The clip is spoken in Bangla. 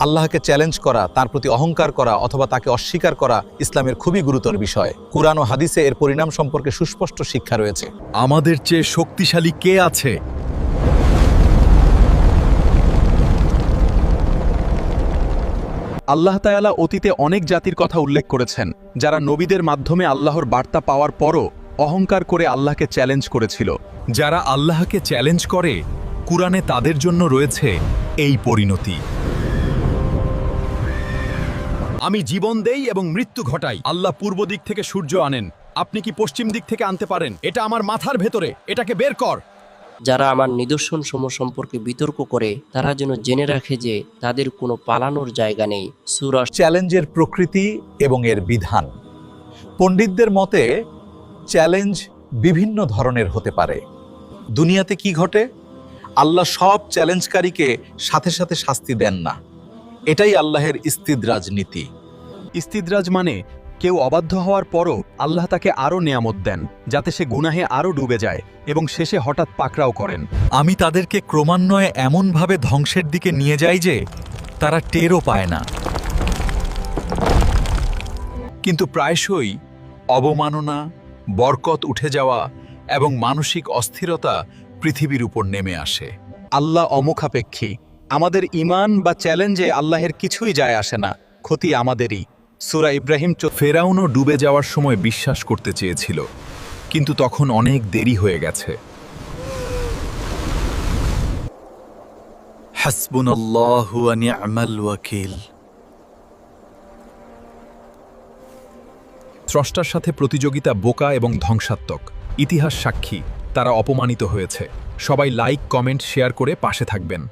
আল্লাহকে চ্যালেঞ্জ করা, তার প্রতি অহংকার করা অথবা তাকে অস্বীকার করা ইসলামের খুবই গুরুতর বিষয়। কুরআন ও হাদিসে এর পরিণাম সম্পর্কে সুস্পষ্ট শিক্ষা রয়েছে। আমাদের চেয়ে শক্তিশালী কে আছে? আল্লাহ তাআলা অতীতে অনেক জাতির কথা উল্লেখ করেছেন যারা নবীদের মাধ্যমে আল্লাহর বার্তা পাওয়ার পরও অহংকার করে আল্লাহকে চ্যালেঞ্জ করেছিল। যারা আল্লাহকে চ্যালেঞ্জ করে, কুরআনে তাদের জন্য রয়েছে এই পরিণতি। আমি জীবন দেই এবং মৃত্যু ঘটাই। আল্লাহ পূর্ব দিক থেকে সূর্য আনেন, আপনি কি পশ্চিম দিক থেকে আনতে পারেন? এটা আমার মাথার ভেতরে, এটাকে বের কর। যারা আমার নিদর্শন সমূহ সম্পর্কে বিতর্ক করে তারা যেন জেনে রাখে যে তাদের কোনো পালানোর জায়গা নেই। সূরা চ্যালেঞ্জের প্রকৃতি এবং এর বিধান। পণ্ডিতদের মতে চ্যালেঞ্জ বিভিন্ন ধরনের হতে পারে। দুনিয়াতে কি ঘটে? আল্লাহ সব চ্যালেঞ্জকারীকে সাথে সাথে শাস্তি দেন না। এটাই আল্লাহের ইস্তিদরাজ নীতি। ইস্তিদরাজ মানে কেউ অবাধ্য হওয়ার পরও আল্লাহ তাকে আরও নেয়ামত দেন যাতে সে গুনাহে আরও ডুবে যায় এবং শেষে হঠাৎ পাকড়াও করেন। আমি তাদেরকে ক্রমান্বয়ে এমনভাবে ধ্বংসের দিকে নিয়ে যাই যে তারা টেরও পায় না। কিন্তু প্রায়শই অবমাননা, বরকত উঠে যাওয়া এবং মানসিক অস্থিরতা পৃথিবীর উপর নেমে আসে। আল্লাহ অমুখাপেক্ষী। আমাদের ঈমান বা চ্যালেঞ্জে আল্লাহের কিছুই যায় আসে না, ক্ষতি আমাদেরই। সূরা ইব্রাহিম ফেরাউনও ডুবে যাওয়ার সময় বিশ্বাস করতে চেয়েছিল, কিন্তু তখন অনেক দেরি হয়ে গেছে। হাসবুনাল্লাহু ওয়া নি'মাল ওয়াকিল। স্রষ্টার সাথে প্রতিযোগিতা বোকা এবং ধ্বংসাত্মক। ইতিহাস সাক্ষী, তারা অপমানিত হয়েছে। সবাই লাইক, কমেন্ট, শেয়ার করে পাশে থাকবেন।